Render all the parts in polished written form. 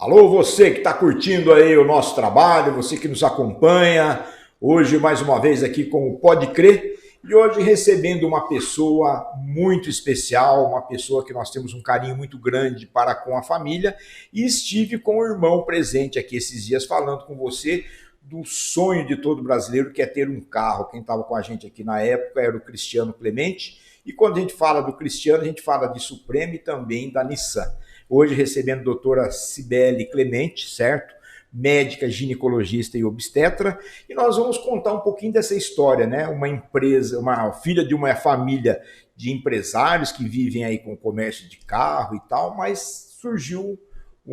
Alô, você que está curtindo aí o nosso trabalho, você que nos acompanha, hoje mais uma vez aqui com o Pode Crer, e hoje recebendo uma pessoa muito especial, uma pessoa que nós temos um carinho muito grande para com a família, e estive com o irmão presente aqui esses dias falando com você do sonho de todo brasileiro, que é ter um carro. Quem estava com a gente aqui na época era o Cristiano Clemente, e quando a gente fala do Cristiano, a gente fala de Suprema e também da Nissan. Hoje recebendo a doutora Cibele Clemente, certo? Médica, ginecologista e obstetra, e nós vamos contar um pouquinho dessa história, né? Uma empresa, uma filha de uma família de empresários que vivem aí com comércio de carro e tal, mas surgiu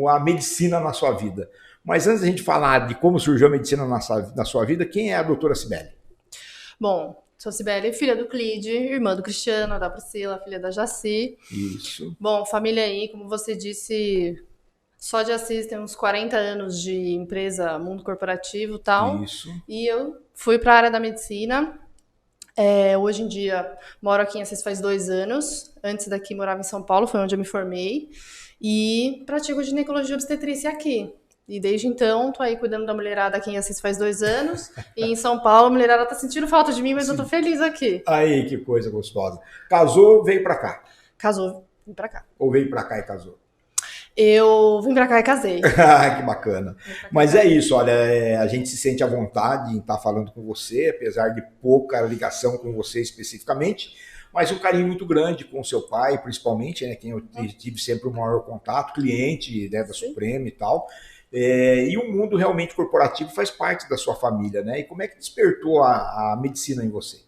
a medicina na sua vida. Mas antes da gente falar de como surgiu a medicina na sua vida, quem é a doutora Cibele? Bom, sou Cibele, filha do Clide, irmã do Cristiano, da Priscila, filha da Jaci. Isso. Bom, família aí, como você disse, só de Assis tem uns 40 anos de empresa, mundo corporativo e tal. Isso. E eu fui para a área da medicina. Hoje em dia, moro aqui em Assis faz 2 anos. Antes daqui, morava em São Paulo, foi onde eu me formei. E pratico ginecologia e obstetrícia aqui. E desde então, tô aí cuidando da mulherada aqui em Assis faz 2 anos. E em São Paulo, a mulherada tá sentindo falta de mim, mas eu tô feliz aqui. Aí, que coisa gostosa. Casou, veio pra cá. Casou, vim pra cá. Ou veio pra cá e casou? Eu vim pra cá e casei. Que bacana. Mas é isso, olha, a gente se sente à vontade em estar falando com você, apesar de pouca ligação com você especificamente, mas um carinho muito grande com o seu pai, principalmente, né, quem eu tive sempre o maior contato, cliente, né, da Suprema e tal. E o mundo realmente corporativo faz parte da sua família, né? E como é que despertou a medicina em você?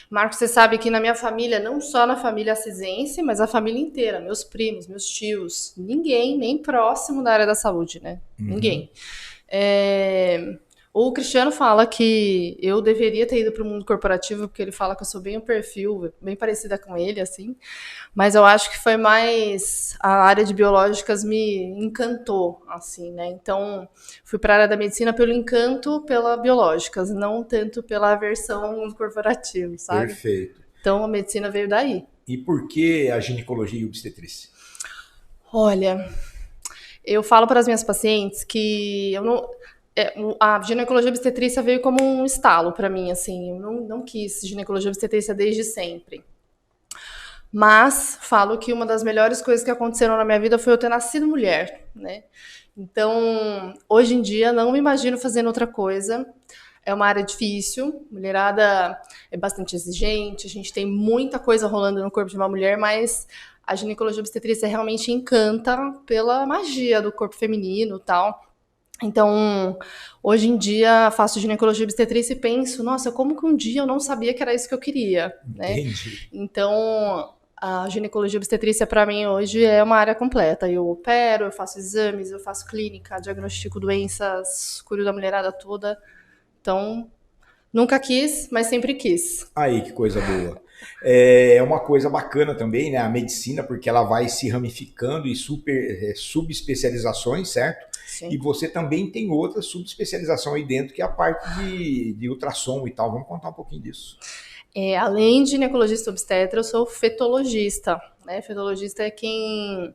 Marcos, você sabe que na minha família, não só na família assisense, mas a família inteira, meus primos, meus tios, ninguém nem próximo da área da saúde, né? Ninguém. O Cristiano fala que eu deveria ter ido para o mundo corporativo, porque ele fala que eu sou bem um perfil, bem parecida com ele, assim. Mas eu acho que foi mais a área de biológicas me encantou, assim, né? Então, fui para a área da medicina pelo encanto pela biológicas, não tanto pela aversão ao mundo corporativo, sabe? Perfeito. Então, a medicina veio daí. E por que a ginecologia e obstetrícia? Olha, eu falo para as minhas pacientes que eu não. A ginecologia obstetrícia veio como um estalo para mim, assim. Eu não quis ginecologia obstetrícia desde sempre. Mas falo que uma das melhores coisas que aconteceram na minha vida foi eu ter nascido mulher, né? Então, hoje em dia, não me imagino fazendo outra coisa. É uma área difícil, mulherada é bastante exigente, a gente tem muita coisa rolando no corpo de uma mulher, mas a ginecologia obstetrícia realmente encanta pela magia do corpo feminino e tal. Então, hoje em dia, faço ginecologia obstetrícia e penso, nossa, como que um dia eu não sabia que era isso que eu queria, né? Entendi. Então, a ginecologia obstetrícia para mim hoje é uma área completa. Eu opero, eu faço exames, eu faço clínica, diagnostico doenças, cuido da mulherada toda. Então, nunca quis, mas sempre quis. Aí, que coisa boa. É uma coisa bacana também, né? A medicina, porque ela vai se ramificando em subespecializações, certo? Sim. E você também tem outra subespecialização aí dentro, que é a parte de ultrassom e tal. Vamos contar um pouquinho disso. Além de ginecologista obstetra, eu sou fetologista, né? Fetologista é quem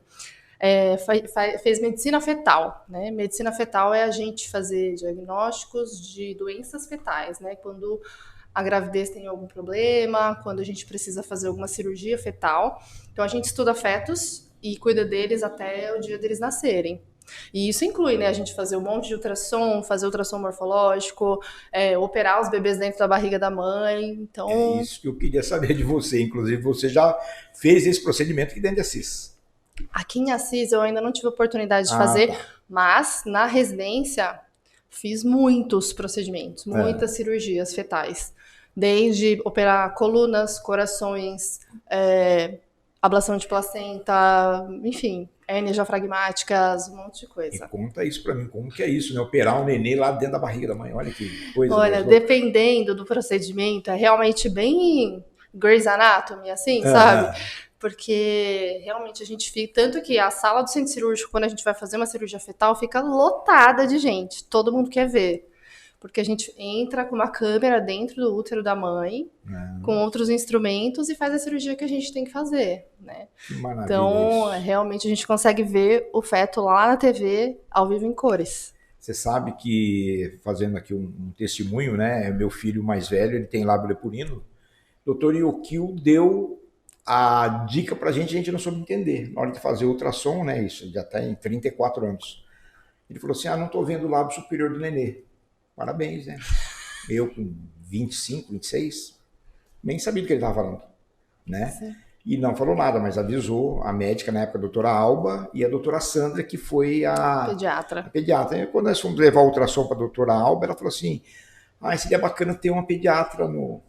fez medicina fetal, né? Medicina fetal é a gente fazer diagnósticos de doenças fetais, né? Quando a gravidez tem algum problema, quando a gente precisa fazer alguma cirurgia fetal. Então a gente estuda fetos e cuida deles até o dia deles nascerem. E isso inclui, né, a gente fazer um monte de ultrassom, fazer ultrassom morfológico, operar os bebês dentro da barriga da mãe. Então, É isso que eu queria saber de você. Inclusive, você já fez esse procedimento aqui dentro de Assis. aqui em Assis eu ainda não tive oportunidade de Ah, fazer, tá. mas na residência fiz muitos procedimentos, muitas cirurgias fetais. Desde operar colunas, corações, ablação de placenta, enfim, hérnias diafragmáticas, um monte de E coisa. conta isso pra mim, como que é isso, né? Operar um nenê lá dentro da barriga da mãe. Olha que coisa Olha, mais louca. dependendo do procedimento, é realmente bem Grey's Anatomy, assim, sabe? Aham. Porque realmente a gente fica. Tanto que a sala do centro cirúrgico, quando a gente vai fazer uma cirurgia fetal, fica lotada de gente. Todo mundo quer ver. Porque a gente entra com uma câmera dentro do útero da mãe, com outros instrumentos e faz a cirurgia que a gente tem que fazer, né? Que maravilha Então, isso. realmente a gente consegue ver o feto lá na TV, ao vivo em cores. Você sabe que, fazendo aqui um testemunho, né? Meu filho mais velho, ele tem lábio leporino. O doutor Yokio deu a dica pra gente, a gente não soube entender. Na hora de fazer o ultrassom, né? Isso já está em 34 anos. Ele falou assim, não estou vendo o lábio superior do nenê. Parabéns, né? Eu com 25, 26, nem sabia do que ele estava falando, né? Sim. E não falou nada, mas avisou a médica na época, a doutora Alba, e a doutora Sandra, que foi a Pediatra. pediatra. E quando nós fomos levar o ultrassom para a doutora Alba, ela falou assim, seria bacana ter uma pediatra no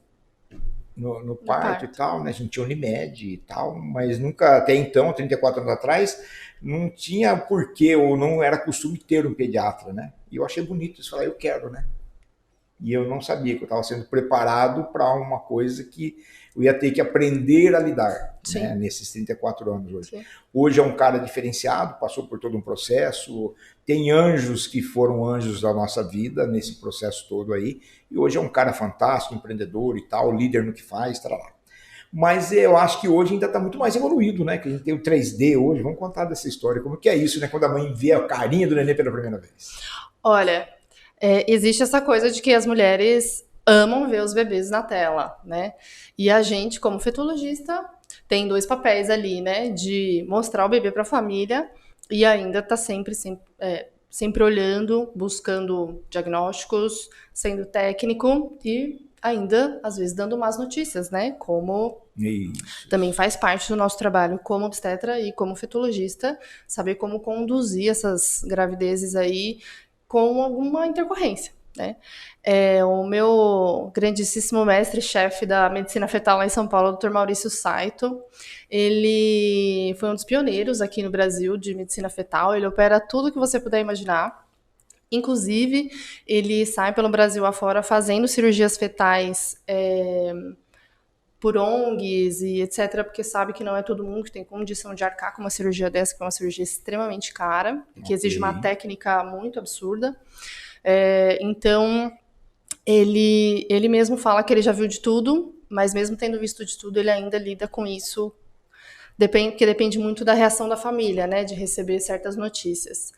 parto e tal, né? A gente tinha Unimed e tal, mas nunca, até então, 34 anos atrás, não tinha porquê, ou não era costume ter um pediatra, né? E eu achei bonito isso, falar, eu quero, né? E eu não sabia que eu estava sendo preparado para uma coisa que eu ia ter que aprender a lidar, né, nesses 34 anos hoje. Sim. Hoje é um cara diferenciado, passou por todo um processo, tem anjos que foram anjos da nossa vida nesse processo todo aí, e hoje é um cara fantástico, empreendedor e tal, líder no que faz, tá lá. Mas eu acho que hoje ainda está muito mais evoluído, né? Que a gente tem o 3D hoje. Vamos contar dessa história. Como que é isso, né? Quando a mãe vê a carinha do neném pela primeira vez. Olha, existe essa coisa de que as mulheres amam ver os bebês na tela, né? E a gente, como fetologista, tem dois papéis ali, né? De mostrar o bebê para a família e ainda tá sempre olhando, buscando diagnósticos, sendo técnico e ainda, às vezes, dando más notícias, né? Como isso. Também faz parte do nosso trabalho como obstetra e como fetologista, saber como conduzir essas gravidezes aí com alguma intercorrência, né? O meu grandíssimo mestre-chefe da medicina fetal lá em São Paulo, o Dr. Maurício Saito, ele foi um dos pioneiros aqui no Brasil de medicina fetal, ele opera tudo que você puder imaginar. Inclusive, ele sai pelo Brasil afora fazendo cirurgias fetais por ONGs e etc, porque sabe que não é todo mundo que tem condição de arcar com uma cirurgia dessa, que é uma cirurgia extremamente cara, que exige uma técnica muito absurda. Então, ele mesmo fala que ele já viu de tudo, mas mesmo tendo visto de tudo, ele ainda lida com isso, porque depende muito da reação da família, né, de receber certas notícias.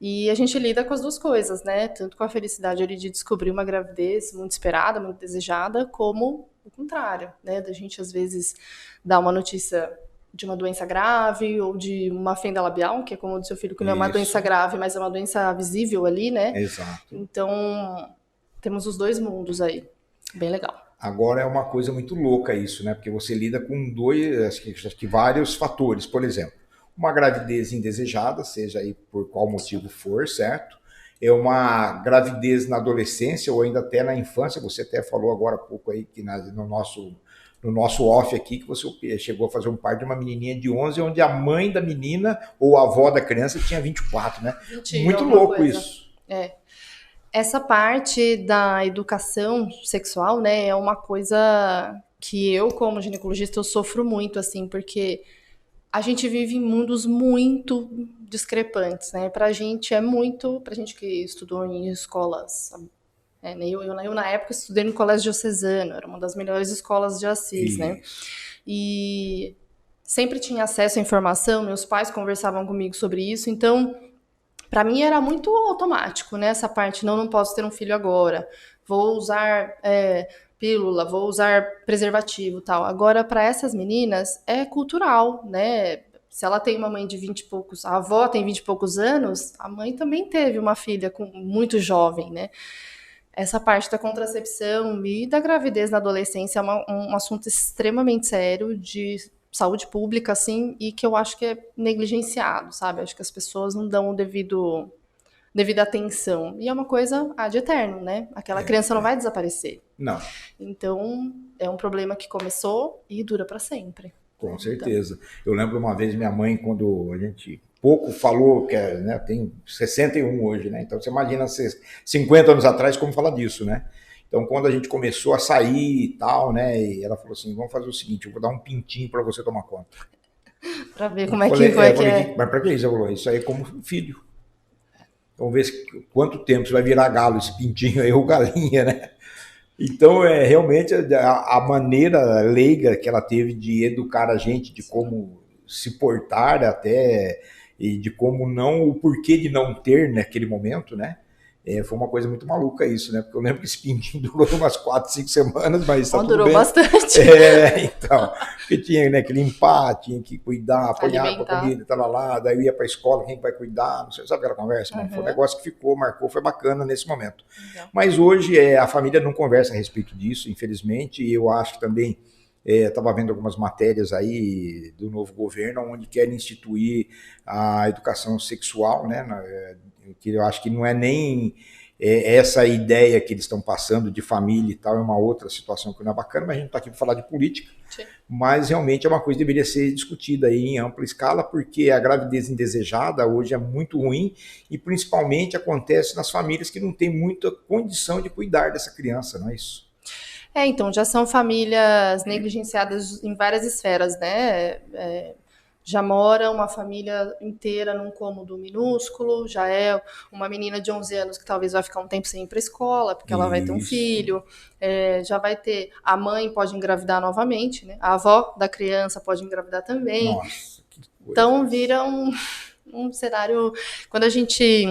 E a gente lida com as duas coisas, né? Tanto com a felicidade ali de descobrir uma gravidez muito esperada, muito desejada, como o contrário, né? Da gente, às vezes, dar uma notícia de uma doença grave ou de uma fenda labial, que é como o do seu filho, que não é uma doença grave, mas é uma doença visível ali, né? Exato. Então, temos os dois mundos aí. Bem legal. Agora é uma coisa muito louca isso, né? Porque você lida com acho que vários fatores. Por exemplo, uma gravidez indesejada, seja aí por qual motivo for, certo? É uma gravidez na adolescência ou ainda até na infância. Você até falou agora há pouco aí que no nosso off aqui que você chegou a fazer um parto de uma menininha de 11, onde a mãe da menina ou a avó da criança tinha 24, né? 20, muito louco coisa. Isso. Essa parte da educação sexual, né, é uma coisa que eu, como ginecologista, eu sofro muito, assim, porque a gente vive em mundos muito discrepantes, né? Pra gente que estudou em escolas, eu na época estudei no Colégio Diocesano, era uma das melhores escolas de Assis, né? E sempre tinha acesso à informação, meus pais conversavam comigo sobre isso, então, pra mim era muito automático, né? Essa parte, não posso ter um filho agora, vou usar pílula, vou usar preservativo e tal. Agora, para essas meninas, é cultural, né? Se ela tem uma mãe de 20 e poucos, a avó tem 20 e poucos anos, a mãe também teve uma filha muito jovem, né? Essa parte da contracepção e da gravidez na adolescência é um assunto extremamente sério de saúde pública, assim, e que eu acho que é negligenciado, sabe? Acho que as pessoas não dão devida atenção. E é uma coisa ad eterno, né? Aquela criança não vai desaparecer. Não. Então, é um problema que começou e dura para sempre. Com certeza. Eu lembro uma vez minha mãe, quando a gente pouco falou, que né, tem 61 hoje, né? Então você imagina 50 anos atrás como falar disso, né? Então quando a gente começou a sair e tal, né? E ela falou assim, vamos fazer o seguinte, eu vou dar um pintinho para você tomar conta. Para ver como é que é. Mas para que isso? Ela falou, isso aí é como filho. Vamos ver quanto tempo você vai virar galo, esse pintinho aí, ou galinha, né? Então, realmente a maneira leiga que ela teve de educar a gente, de como se portar até, e de como não, o porquê de não ter naquele momento, né? Foi uma coisa muito maluca isso, né? Porque eu lembro que esse pintinho durou umas 4, 5 semanas, mas tá tudo durou bem. Bastante. Então, porque tinha, né, que limpar, tinha que cuidar, pôr água, comida, lá, daí eu ia pra escola, quem vai cuidar, não sei, sabe aquela conversa? Uhum. Foi um negócio que ficou, marcou, foi bacana nesse momento. Uhum. Mas hoje a família não conversa a respeito disso, infelizmente, e eu acho que também estava vendo algumas matérias aí do novo governo, onde querem instituir a educação sexual, né? Que eu acho que não é nem essa ideia que eles estão passando de família e tal, é uma outra situação que não é bacana, mas a gente não está aqui para falar de política. Sim. Mas realmente é uma coisa que deveria ser discutida aí em ampla escala, porque a gravidez indesejada hoje é muito ruim e principalmente acontece nas famílias que não têm muita condição de cuidar dessa criança, não é isso? Então, já são famílias negligenciadas em várias esferas, né? Já mora uma família inteira num cômodo minúsculo, já é uma menina de 11 anos que talvez vai ficar um tempo sem ir para a escola, porque ela vai ter um filho, já vai ter, a mãe pode engravidar novamente, né? A avó da criança pode engravidar também. Nossa, que coisa. Então, vira um cenário... Quando a gente...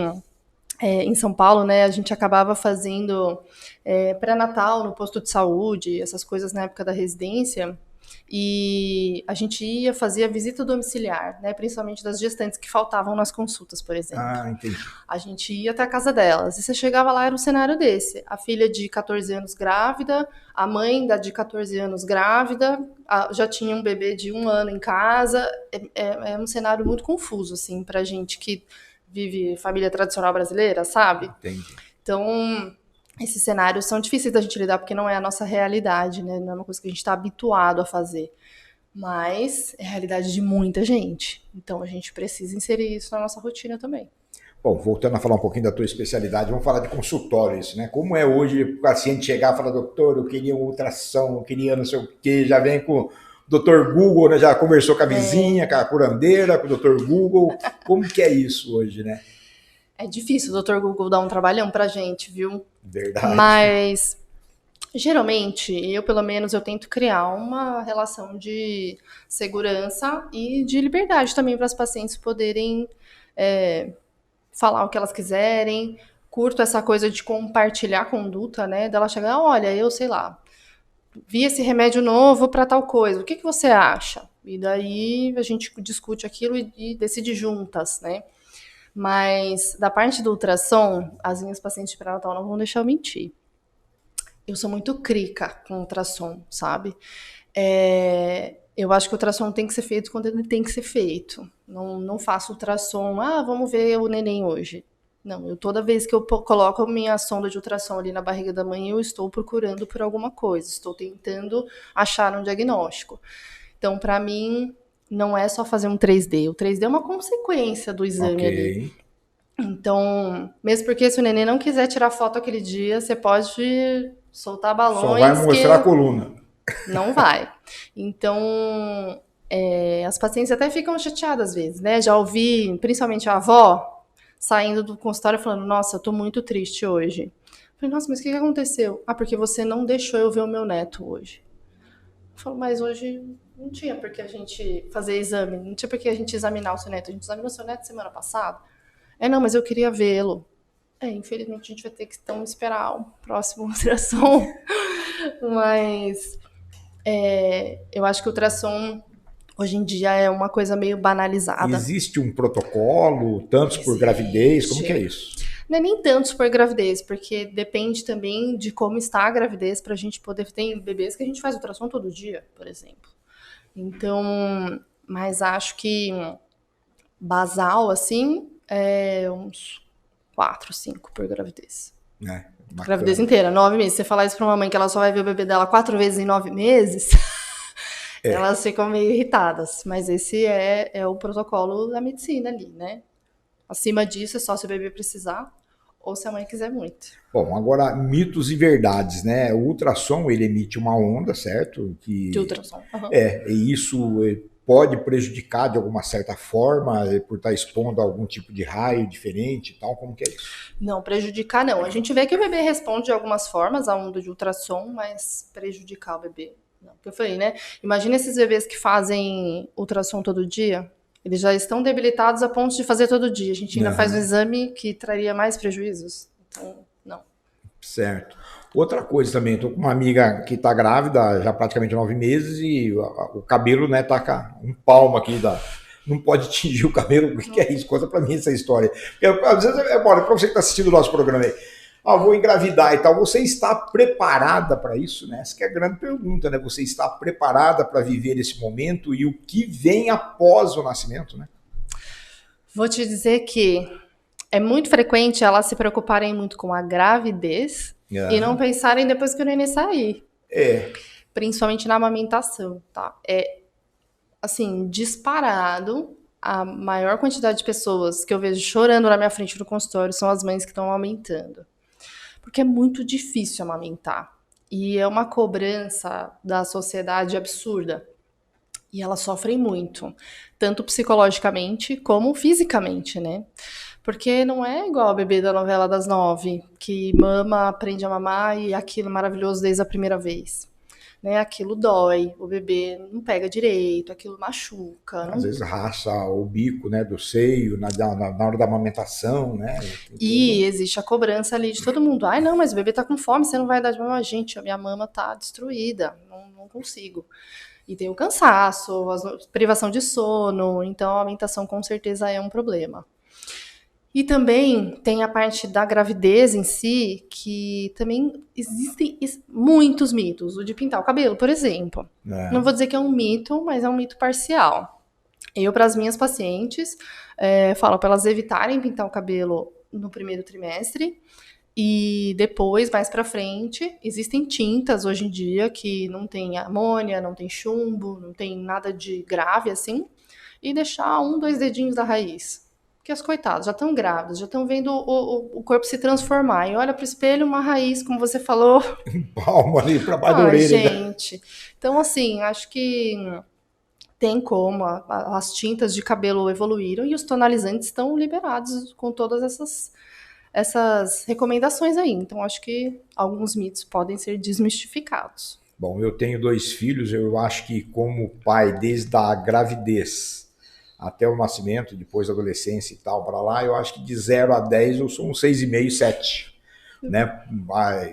em São Paulo, né, a gente acabava fazendo pré-natal no posto de saúde, essas coisas na época da residência, e a gente ia fazer a visita domiciliar, né, principalmente das gestantes que faltavam nas consultas, por exemplo. Entendi. A gente ia até a casa delas, e você chegava lá, era um cenário desse, a filha de 14 anos grávida, a mãe de 14 anos grávida, já tinha um bebê de 1 ano em casa, é um cenário muito confuso, assim, pra gente que vive família tradicional brasileira, sabe? Entendi. Então, esses cenários são difíceis da gente lidar, porque não é a nossa realidade, né? Não é uma coisa que a gente está habituado a fazer. Mas é a realidade de muita gente. Então, a gente precisa inserir isso na nossa rotina também. Bom, voltando a falar um pouquinho da tua especialidade, vamos falar de consultório, isso, né? Como é hoje o paciente chegar e falar, doutor, eu queria uma ultrassom, eu queria não sei o quê, já vem com... Dr. Google, né, já conversou com a vizinha, com a curandeira, com o Dr. Google. Como que é isso hoje, né? É difícil o Dr. Google dar um trabalhão pra gente, viu? Verdade. Mas, geralmente, eu pelo menos, eu tento criar uma relação de segurança e de liberdade também para as pacientes poderem falar o que elas quiserem. Curto essa coisa de compartilhar a conduta, né? Dela chegar, olha, eu sei lá, vi esse remédio novo para tal coisa, o que você acha? E daí a gente discute aquilo e decide juntas, né? Mas da parte do ultrassom, as minhas pacientes de pré-natal não vão deixar eu mentir. Eu sou muito crica com ultrassom, sabe? Eu acho que o ultrassom tem que ser feito quando ele tem que ser feito. Não faço ultrassom, vamos ver o neném hoje. Não, toda vez que eu coloco a minha sonda de ultrassom ali na barriga da mãe, eu estou procurando por alguma coisa, estou tentando achar um diagnóstico. Então, para mim, não é só fazer um 3D. O 3D é uma consequência do exame ali. Então, mesmo porque se o neném não quiser tirar foto aquele dia, você pode soltar balões. Só vai mostrar a coluna. Não vai. Então, as pacientes até ficam chateadas às vezes, né? Já ouvi, principalmente a avó, saindo do consultório falando, nossa, eu tô muito triste hoje. Eu falei, nossa, mas o que aconteceu? Porque você não deixou eu ver o meu neto hoje. Eu falo, mas hoje não tinha por que a gente fazer exame, não tinha por que a gente examinar o seu neto. A gente examinou o seu neto semana passada. Não, mas eu queria vê-lo. Infelizmente a gente vai ter que então esperar o próximo ultrassom. Mas eu acho que o ultrassom hoje em dia é uma coisa meio banalizada. Existe um protocolo, tantos por gravidez? Como que é isso? Não é nem tantos por gravidez, porque depende também de como está a gravidez para a gente poder... Tem bebês que a gente faz ultrassom todo dia, por exemplo. Então, mas acho que basal, assim, uns 4, 5 por gravidez. Gravidez inteira, 9 meses. Você falar isso para uma mãe que ela só vai ver o bebê dela 4 vezes em 9 meses... Elas ficam meio irritadas, mas esse é o protocolo da medicina ali, né? Acima disso é só se o bebê precisar ou se a mãe quiser muito. Bom, agora mitos e verdades, né? O ultrassom, ele emite uma onda, certo? De ultrassom. E isso pode prejudicar de alguma certa forma por estar expondo a algum tipo de raio diferente e tal? Como que é isso? Não, prejudicar não. A gente vê que o bebê responde de algumas formas à onda de ultrassom, mas prejudicar o bebê, não. Porque eu falei, né? Imagina esses bebês que fazem ultrassom todo dia. Eles já estão debilitados a ponto de fazer todo dia. A gente ainda faz um exame que traria mais prejuízos. Então, não. Certo. Outra coisa também, estou com uma amiga que está grávida já praticamente 9 meses e o cabelo, né, tá com um palmo aqui não pode tingir o cabelo. O que é isso? Conta para mim essa história. Porque, às vezes, para você que está assistindo o nosso programa aí, vou engravidar e tal, você está preparada para isso, né? Essa que é a grande pergunta, né? Você está preparada para viver esse momento e o que vem após o nascimento, né? Vou te dizer que é muito frequente elas se preocuparem muito com a gravidez e não pensarem depois que o neném sair. Principalmente na amamentação, tá? Assim, disparado, a maior quantidade de pessoas que eu vejo chorando na minha frente no consultório são as mães que estão amamentando. Porque é muito difícil amamentar. E é uma cobrança da sociedade absurda. E elas sofrem muito, tanto psicologicamente como fisicamente, né? Porque não é igual o bebê da novela das 9, que mama, aprende a mamar e aquilo é maravilhoso desde a primeira vez. Né? Aquilo dói, o bebê não pega direito, aquilo machuca. Às vezes racha o bico, né, do seio na hora da amamentação, né? E existe a cobrança ali de todo mundo. Ai, não, mas o bebê tá com fome, você não vai dar de mamar. Gente, a minha mama tá destruída, não consigo. E tem o cansaço, a privação de sono, então a amamentação com certeza é um problema. E também tem a parte da gravidez em si, que também existem muitos mitos. O de pintar o cabelo, por exemplo. Não vou dizer que é um mito, mas é um mito parcial. Eu, para as minhas pacientes, falo para elas evitarem pintar o cabelo no primeiro trimestre. E depois, mais pra frente, existem tintas hoje em dia que não tem amônia, não tem chumbo, não tem nada de grave assim. E deixar 1, 2 dedinhos da raiz. Porque as coitadas já estão grávidas, já estão vendo o corpo se transformar. E olha pro espelho, uma raiz, como você falou. Palmo ali pra baixo da orelha. Gente. Então, assim, acho que tem como. As tintas de cabelo evoluíram e os tonalizantes estão liberados com todas essas recomendações aí. Então, acho que alguns mitos podem ser desmistificados. Bom, eu tenho 2 filhos, eu acho que como pai, desde a gravidez até o nascimento, depois da adolescência e tal, para lá, eu acho que de 0 a 10 eu sou um 6,5, 7. Né?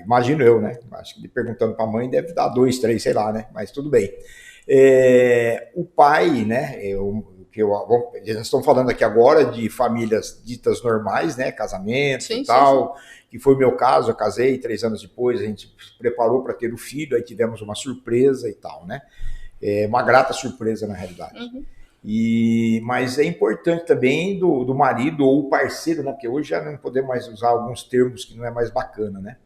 Imagino eu, né? Acho que perguntando para a mãe deve dar 2, 3, sei lá, né? Mas tudo bem. O pai, né? Nós estamos falando aqui agora de famílias ditas normais, né? Casamentos e tal, que foi o meu caso, eu casei, 3 anos depois a gente se preparou para ter o filho, aí tivemos uma surpresa e tal, né? Uma grata surpresa na realidade. Mas é importante também do marido ou parceiro, né? Porque hoje já não podemos mais usar alguns termos que não é mais bacana, né?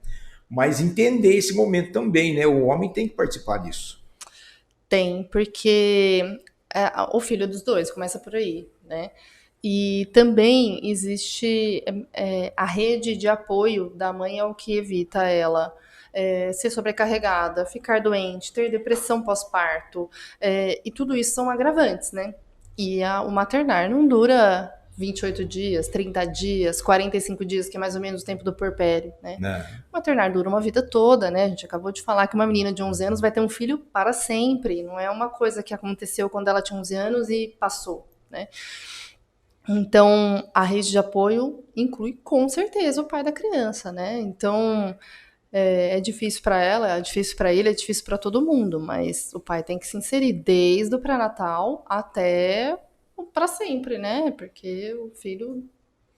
Mas entender esse momento também, né? O homem tem que participar disso. Tem, porque o filho dos dois começa por aí, né? E também existe a rede de apoio da mãe é o que evita ela ser sobrecarregada, ficar doente, ter depressão pós-parto, e tudo isso são agravantes, né? E o maternar não dura 28 dias, 30 dias, 45 dias, que é mais ou menos o tempo do puerpério, né? O maternar dura uma vida toda, né? A gente acabou de falar que uma menina de 11 anos vai ter um filho para sempre, não é uma coisa que aconteceu quando ela tinha 11 anos e passou, né? Então, a rede de apoio inclui com certeza o pai da criança, né? Então, é difícil para ela, é difícil para ele, é difícil para todo mundo, mas o pai tem que se inserir desde o pré-natal até para sempre, né? Porque o filho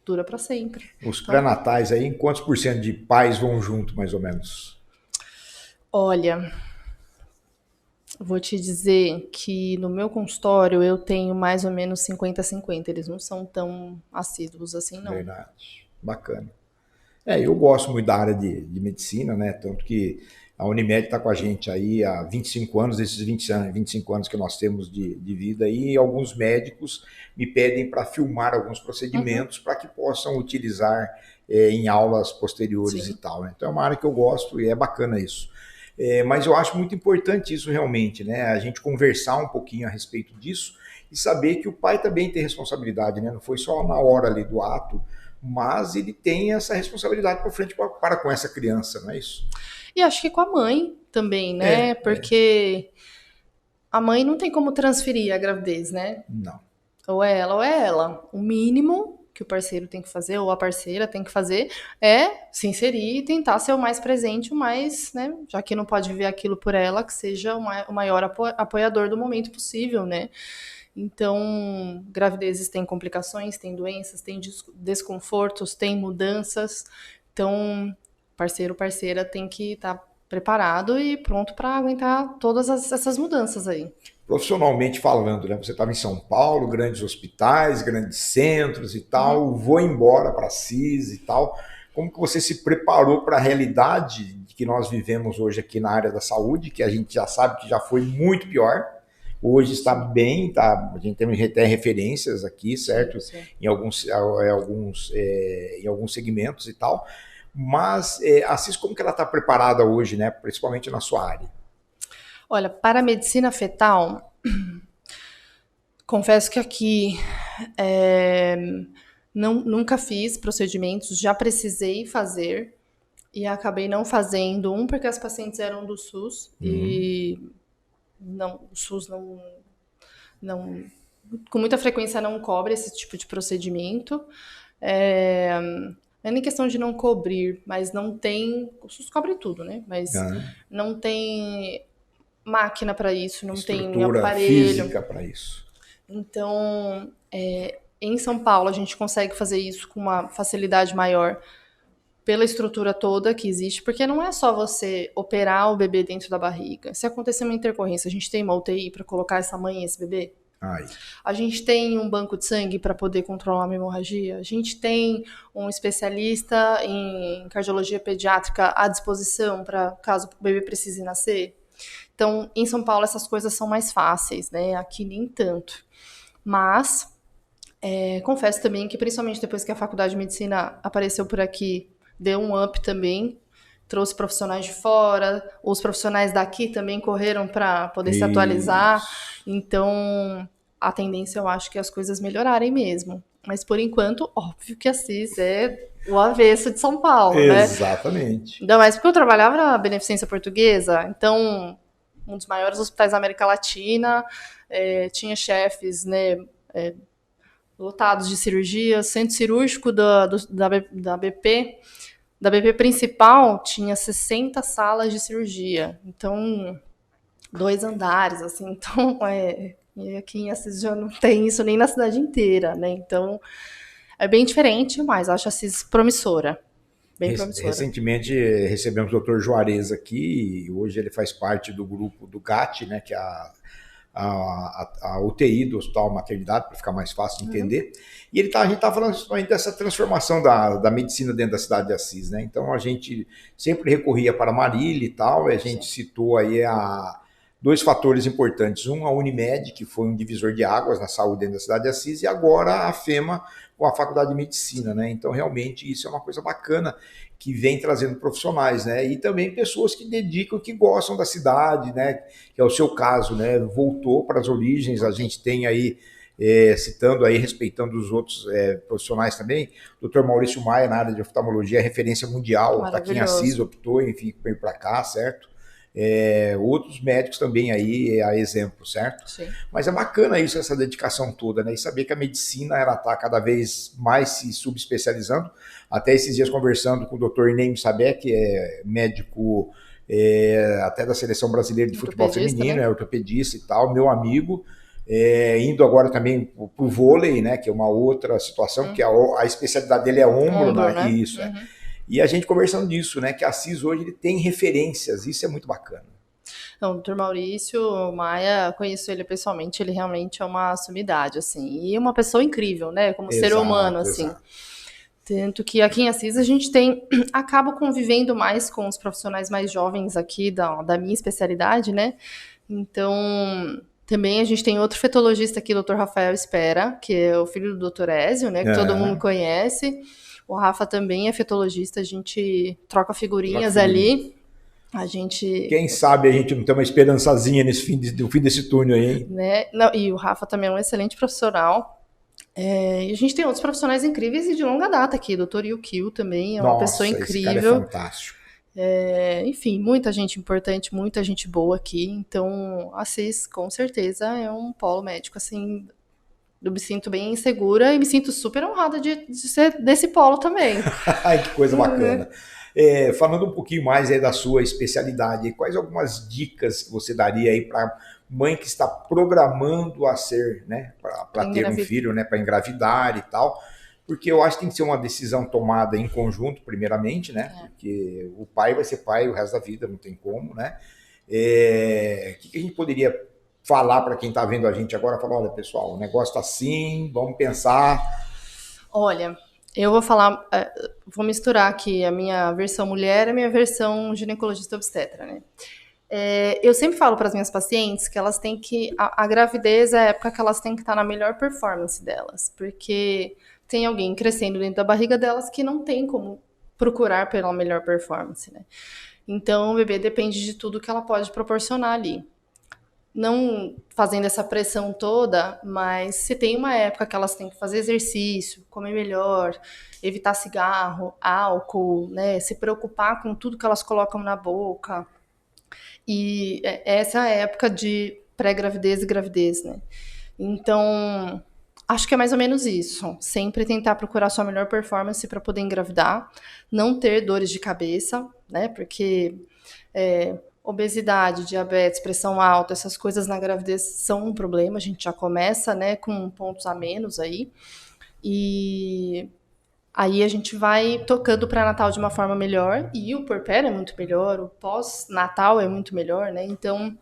dura para sempre. Os pré-natais aí, em quantos % de pais vão junto, mais ou menos? Olha, vou te dizer que no meu consultório eu tenho mais ou menos 50-50. Eles não são tão assíduos assim, não. Verdade. Bacana. Eu gosto muito da área de medicina, né? Tanto que a Unimed está com a gente aí há 25 anos, esses 25 anos que nós temos de vida, e alguns médicos me pedem para filmar alguns procedimentos para que possam utilizar em aulas posteriores e tal, né? Então é uma área que eu gosto e é bacana isso. Mas eu acho muito importante isso realmente, né? A gente conversar um pouquinho a respeito disso, e saber que o pai também tem responsabilidade, né? Não foi só na hora ali do ato, mas ele tem essa responsabilidade para frente para com essa criança, não é isso? E acho que com a mãe também, né? Porque a mãe não tem como transferir a gravidez, né? Não. Ou é ela ou é ela. O mínimo que o parceiro tem que fazer, ou a parceira tem que fazer, é se inserir e tentar ser o mais presente, o mais, né? Já que não pode viver aquilo por ela, que seja o maior apoiador do momento possível, né? Então, gravidezes têm complicações, têm doenças, têm desconfortos, têm mudanças. Então, parceiro, parceira tem que estar preparado e pronto para aguentar todas essas mudanças aí. Profissionalmente falando, né? Você estava em São Paulo, grandes hospitais, grandes centros e tal, vou embora para CIS e tal. Como que você se preparou para a realidade que nós vivemos hoje aqui na área da saúde, que a gente já sabe que já foi muito pior? Hoje está bem, tá? A gente tem até referências aqui, certo? Sim. Em alguns segmentos e tal. Mas a CIS, como que ela está preparada hoje, né? Principalmente na sua área? Olha, para a medicina fetal, confesso que aqui nunca fiz procedimentos, já precisei fazer e acabei não fazendo. Porque as pacientes eram do SUS e o SUS não, com muita frequência não cobre esse tipo de procedimento. Não é nem questão de não cobrir, mas não tem. O SUS cobre tudo, né? Mas não tem máquina para isso, não tem aparelho física para isso. Então, em São Paulo a gente consegue fazer isso com uma facilidade maior pela estrutura toda que existe, porque não é só você operar o bebê dentro da barriga. Se acontecer uma intercorrência, a gente tem uma UTI para colocar essa mãe e esse bebê? A gente tem um banco de sangue para poder controlar uma hemorragia? A gente tem um especialista em cardiologia pediátrica à disposição para caso o bebê precise nascer? Então, em São Paulo, essas coisas são mais fáceis, né? Aqui nem tanto. Mas, confesso também que, principalmente depois que a faculdade de medicina apareceu por aqui, deu um up também, trouxe profissionais de fora, os profissionais daqui também correram para poder se atualizar. Então, a tendência, eu acho, que as coisas melhorarem mesmo. Mas, por enquanto, óbvio que a CIS é o avesso de São Paulo, né? Exatamente. Ainda mais porque eu trabalhava na Beneficência Portuguesa, então um dos maiores hospitais da América Latina, tinha chefes, né, lotados de cirurgia, centro cirúrgico da BP, da BP principal, tinha 60 salas de cirurgia, então 2 andares, assim, então e aqui em Assis já não tem isso nem na cidade inteira, né, então é bem diferente, mas acho a CIS promissora. Recentemente recebemos o Dr. Juarez aqui, e hoje ele faz parte do grupo do GAT, né, que é a UTI do Hospital Maternidade, para ficar mais fácil de entender. E a gente estava falando justamente dessa transformação da medicina dentro da cidade de Assis, né? Então a gente sempre recorria para Marília e tal, e a gente citou aí dois fatores importantes. Um, a Unimed, que foi um divisor de águas na saúde dentro da cidade de Assis, e agora a FEMA com a Faculdade de Medicina, né? Então, realmente, isso é uma coisa bacana que vem trazendo profissionais, né? E também pessoas que dedicam, que gostam da cidade, né? Que é o seu caso, né? Voltou para as origens, a gente tem aí, citando aí, respeitando os outros profissionais também, o Dr. Maurício Maia, na área de oftalmologia, é referência mundial, está aqui em Assis, optou, enfim, vir para cá, certo? Outros médicos também aí a exemplo, certo? Sim. Mas é bacana isso, essa dedicação toda, né? E saber que a medicina ela está cada vez mais se subespecializando. Até esses dias conversando com o Dr. Neym Sabé, que é médico até da Seleção Brasileira de Futebol Feminino, né? Ortopedista e tal, meu amigo. Indo agora também para o vôlei, né? Que é uma outra situação, que a especialidade dele é ombro, né? Isso, E a gente conversando disso, né? Que a CIS hoje ele tem referências, isso é muito bacana. Não, o Dr. Maurício Maia, conheço ele pessoalmente, ele realmente é uma sumidade, assim, e uma pessoa incrível, né? Como ser humano, assim. Exato. Tanto que aqui em Assis a gente acaba convivendo mais com os profissionais mais jovens aqui da minha especialidade, né? Então, também a gente tem outro fetologista aqui, o Dr. Rafael Espera, que é o filho do Dr. Ézio, né? Que todo mundo conhece. O Rafa também é fetologista, a gente troca figurinhas ali. A gente, Quem sabe a gente não tem uma esperançazinha no fim desse túnel aí, hein? né? Não, e o Rafa também é um excelente profissional. E a gente tem outros profissionais incríveis e de longa data aqui. Dr. Yukio também é uma pessoa Nossa, esse cara é incrível. fantástico. Enfim, muita gente importante, muita gente boa aqui. Então, a CIS, com certeza, é um polo médico, assim, eu me sinto bem segura e me sinto super honrada de ser desse polo também. Ai, que coisa bacana. Falando um pouquinho mais aí da sua especialidade, quais algumas dicas que você daria aí para mãe que está programando a ser, né, para ter um filho, né, para engravidar e tal? Porque eu acho que tem que ser uma decisão tomada em conjunto, primeiramente, né? Porque o pai vai ser pai o resto da vida, não tem como, né? O que a gente poderia falar para quem está vendo a gente agora? Falar, olha, pessoal, o negócio está assim, vamos pensar. Olha, eu vou falar, vou misturar aqui a minha versão mulher e a minha versão ginecologista obstetra, né? Eu sempre falo para as minhas pacientes que elas têm que. A gravidez é a época que elas têm que estar na melhor performance delas, porque tem alguém crescendo dentro da barriga delas que não tem como procurar pela melhor performance, né? Então, o bebê depende de tudo que ela pode proporcionar ali. Não fazendo essa pressão toda, mas se tem uma época que elas têm que fazer exercício, comer melhor, evitar cigarro, álcool, né? Se preocupar com tudo que elas colocam na boca. E essa é a época de pré-gravidez e gravidez, né? Então, acho que é mais ou menos isso. Sempre tentar procurar sua melhor performance para poder engravidar, não ter dores de cabeça, né? Porque obesidade, diabetes, pressão alta, essas coisas na gravidez são um problema. A gente já começa, né, com pontos a menos aí. E aí a gente vai tocando o pré-natal de uma forma melhor e o puerpério é muito melhor, o pós-natal é muito melhor, né? Então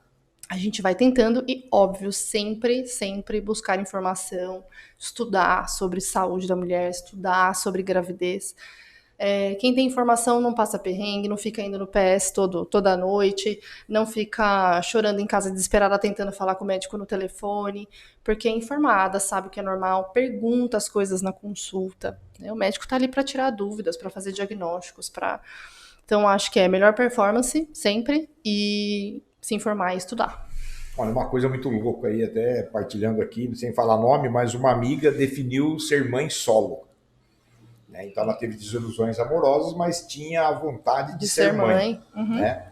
a gente vai tentando e, óbvio, sempre, sempre buscar informação, estudar sobre saúde da mulher, estudar sobre gravidez. Quem tem informação não passa perrengue, não fica indo no PS toda noite, não fica chorando em casa desesperada tentando falar com o médico no telefone, porque é informada, sabe o que é normal, pergunta as coisas na consulta. Né? O médico está ali para tirar dúvidas, para fazer diagnósticos, Então, acho que é melhor performance, sempre, e se informar e estudar. Olha, uma coisa muito louca aí, até partilhando aqui, sem falar nome, mas uma amiga definiu ser mãe solo. Né? Então ela teve desilusões amorosas, mas tinha a vontade de ser mãe. Uhum. Né?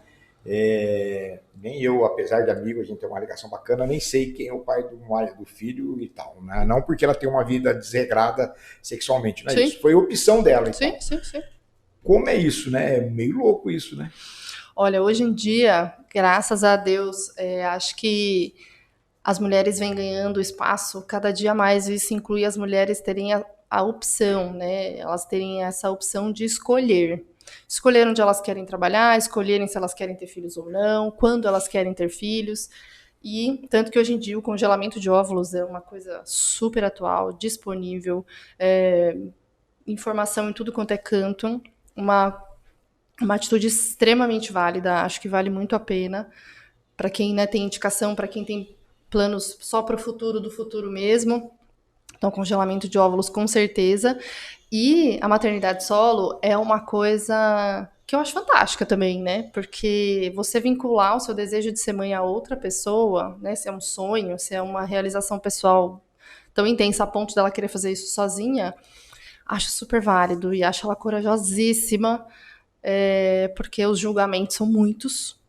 Nem eu, apesar de amigo, a gente tem uma ligação bacana, nem sei quem é o pai do filho e tal. Né? Não porque ela tem uma vida desregrada sexualmente, não é isso. Foi opção dela. Sim. Como é isso, né? É meio louco isso, né? Olha, hoje em dia, graças a Deus, acho que as mulheres vêm ganhando espaço cada dia mais, e isso inclui as mulheres terem a opção, né? Elas terem essa opção de escolher. Escolher onde elas querem trabalhar, escolherem se elas querem ter filhos ou não, quando elas querem ter filhos. E tanto que hoje em dia o congelamento de óvulos é uma coisa super atual, disponível, informação em tudo quanto é canto, uma atitude extremamente válida, acho que vale muito a pena para quem, né, tem indicação, para quem tem planos só para o futuro do futuro mesmo. Então, congelamento de óvulos com certeza. E a maternidade solo é uma coisa que eu acho fantástica também, né? Porque você vincular o seu desejo de ser mãe a outra pessoa, né? Se é um sonho, se é uma realização pessoal tão intensa a ponto dela querer fazer isso sozinha, acho super válido e acho ela corajosíssima, porque os julgamentos são muitos.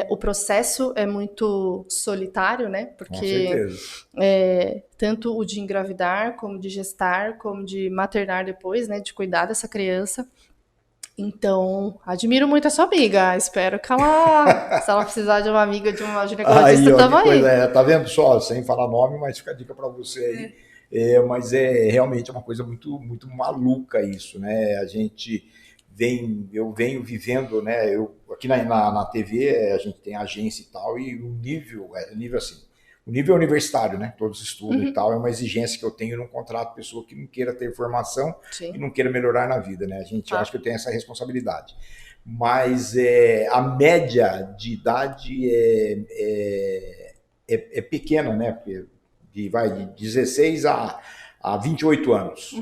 O processo é muito solitário, né? Porque tanto o de engravidar, como de gestar, como de maternar depois, né? De cuidar dessa criança. Então, admiro muito a sua amiga. Espero que ela, se ela precisar de uma amiga, de uma ginecologista, tamo aí. Tá vendo só, sem falar nome, mas fica a dica para você aí. Mas realmente uma coisa muito, muito maluca isso, né? Eu venho vivendo, né? Aqui na TV a gente tem agência e tal, e o nível assim, o nível universitário, né? Todos estudam e tal, é uma exigência que eu tenho num contrato, pessoa que não queira ter formação e não queira melhorar na vida, né? A gente acha que eu tenho essa responsabilidade. Mas a média de idade é pequena, né? Vai de 16 a 28 anos.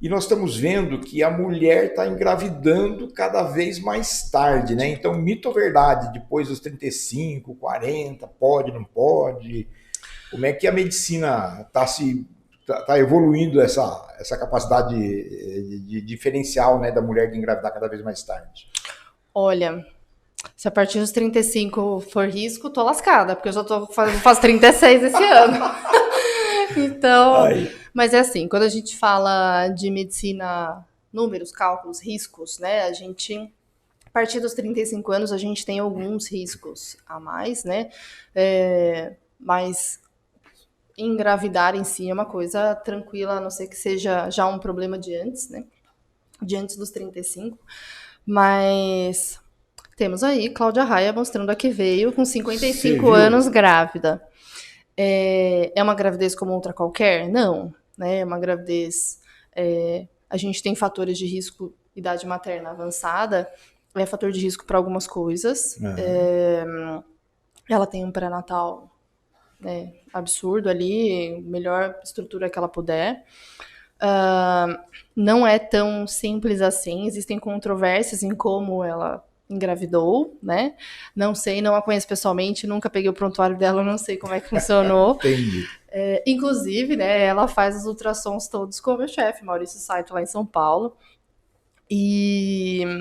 E nós estamos vendo que a mulher está engravidando cada vez mais tarde, né? Então, mito ou verdade, depois dos 35, 40, pode, não pode? Como é que a medicina está evoluindo essa capacidade de diferencial, né, da mulher de engravidar cada vez mais tarde? Olha, se a partir dos 35 for risco, tô lascada, porque eu já faço 36 esse ano. Então, Aí, mas é assim, quando a gente fala de medicina, números, cálculos, riscos, né? A partir dos 35 anos, a gente tem alguns riscos a mais, né? Mas engravidar em si é uma coisa tranquila, a não ser que seja já um problema de antes, né? De antes dos 35. Mas temos aí Cláudia Raia mostrando a que veio com você 55 viu? anos grávida. É uma gravidez como outra qualquer? Não. Né? É uma gravidez. A gente tem fatores de risco, idade materna avançada, é fator de risco para algumas coisas. Ela tem um pré-natal, né, absurdo ali, melhor estrutura que ela puder. Não é tão simples assim, existem controvérsias em como ela engravidou, né? Não sei, não a conheço pessoalmente, nunca peguei o prontuário dela, não sei como é que funcionou. Entendi. Inclusive, né, ela faz os ultrassons todos com o meu chefe, Maurício Saito, lá em São Paulo. E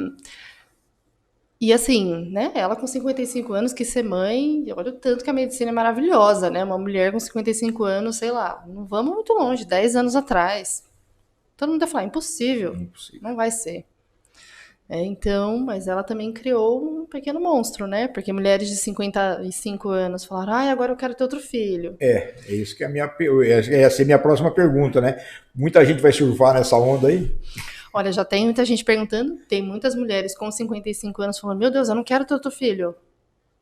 assim, né, ela com 55 anos quis ser mãe, e olha o tanto que a medicina é maravilhosa, né? Uma mulher com 55 anos, sei lá, não vamos muito longe, 10 anos atrás. Todo mundo ia falar, impossível, Impossível. não vai ser. Então, mas ela também criou um pequeno monstro, né? Porque mulheres de 55 anos falaram, agora eu quero ter outro filho. É isso que é ia ser minha próxima pergunta, né? Muita gente vai surfar nessa onda aí? Olha, já tem muita gente perguntando, tem muitas mulheres com 55 anos falando, meu Deus, eu não quero ter outro filho.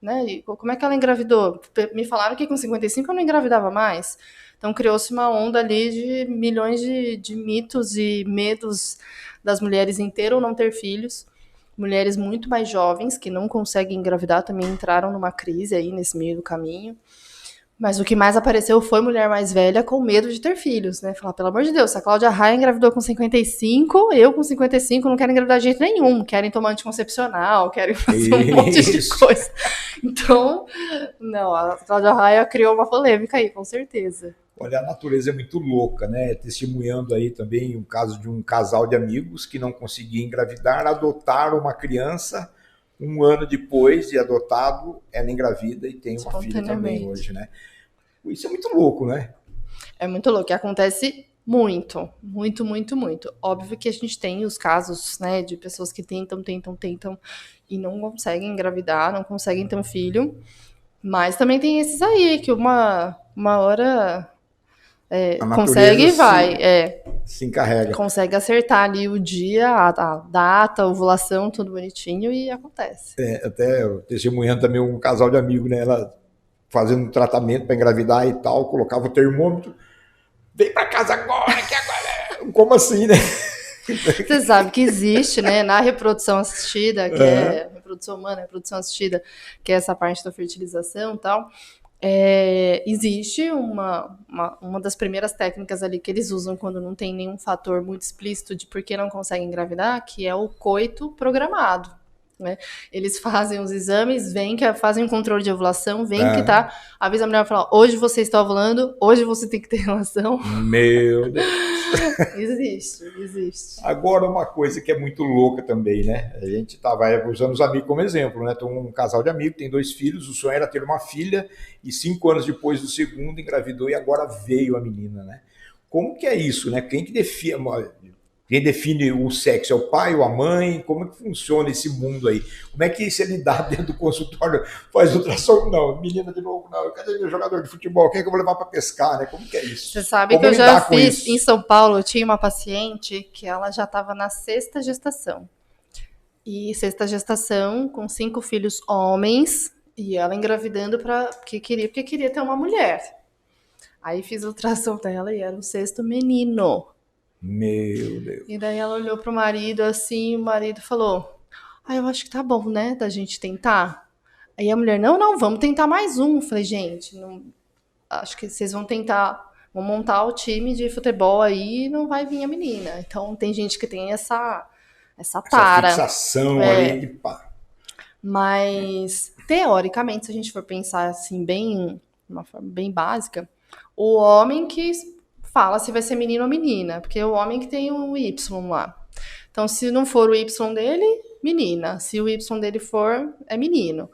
Né? E como é que ela engravidou? Me falaram que com 55 eu não engravidava mais. Então criou-se uma onda ali de milhões de mitos e medos das mulheres em ter ou não ter filhos. Mulheres muito mais jovens que não conseguem engravidar também entraram numa crise aí nesse meio do caminho. Mas o que mais apareceu foi mulher mais velha com medo de ter filhos, né? Falar, pelo amor de Deus, se a Cláudia Raia engravidou com 55, eu com 55 não quero engravidar de jeito nenhum. Querem tomar anticoncepcional, querem fazer um monte de coisa. Então, não, a Cláudia Raia criou uma polêmica aí, com certeza. Olha, a natureza é muito louca, né? Testemunhando aí também o caso de um casal de amigos que não conseguia engravidar, adotaram uma criança, um ano depois de adotado, ela engravida e tem uma filha também hoje, né? Isso é muito louco, né? É muito louco, e acontece muito, muito, muito, muito. Óbvio que a gente tem os casos, né, de pessoas que tentam e não conseguem engravidar, não conseguem ter um filho, mas também tem esses aí, que uma hora consegue e vai. Se encarrega. Consegue acertar ali o dia, a data, a ovulação, tudo bonitinho e acontece. Até testemunhando também um casal de amigos, né? Ela fazendo um tratamento para engravidar e tal, colocava o termômetro, vem para casa agora, que agora. Como assim, né? Você sabe que existe, né, na reprodução assistida, que é reprodução humana, reprodução assistida, que é essa parte da fertilização e tal. Existe uma das primeiras técnicas ali que eles usam quando não tem nenhum fator muito explícito de por que não conseguem engravidar, que é o coito programado. Né? Eles fazem os exames, fazem um controle de ovulação, que tá, avisa a mulher e fala, hoje você está ovulando, hoje você tem que ter relação. Meu Deus. Existe. Agora, uma coisa que é muito louca também, né? A gente vai usando os amigos como exemplo, né? Tem um casal de amigos, tem 2 filhos, o sonho era ter uma filha e 5 anos depois do segundo engravidou e agora veio a menina, né? Como que é isso, né? Quem define o sexo é o pai ou a mãe? Como é que funciona esse mundo aí? Como é que você lidar dentro do consultório? Faz ultrassom? Não. Menina de novo? Não. Cadê meu jogador de futebol? Quem é que eu vou levar para pescar? Né? Como que é isso? Você sabe que eu já fiz em São Paulo, eu tinha uma paciente que ela já estava na 6ª gestação. E 6ª gestação, com 5 filhos homens, e ela engravidando porque queria ter uma mulher. Aí fiz a ultrassom dela e era o 6º menino. Meu Deus. E daí ela olhou pro marido assim, o marido falou, eu acho que tá bom, né, da gente tentar. Aí a mulher, não, vamos tentar mais um. Eu falei, gente, não, acho que vocês vão tentar Vamos montar o time de futebol aí e não vai vir a menina. Então tem gente que tem essa Essa tara. fixação ali de pá. Mas, teoricamente, se a gente for pensar assim, de uma forma bem básica, o homem que fala se vai ser menino ou menina, porque é o homem que tem o Y lá. Então, se não for o Y dele, menina. Se o Y dele for, é menino.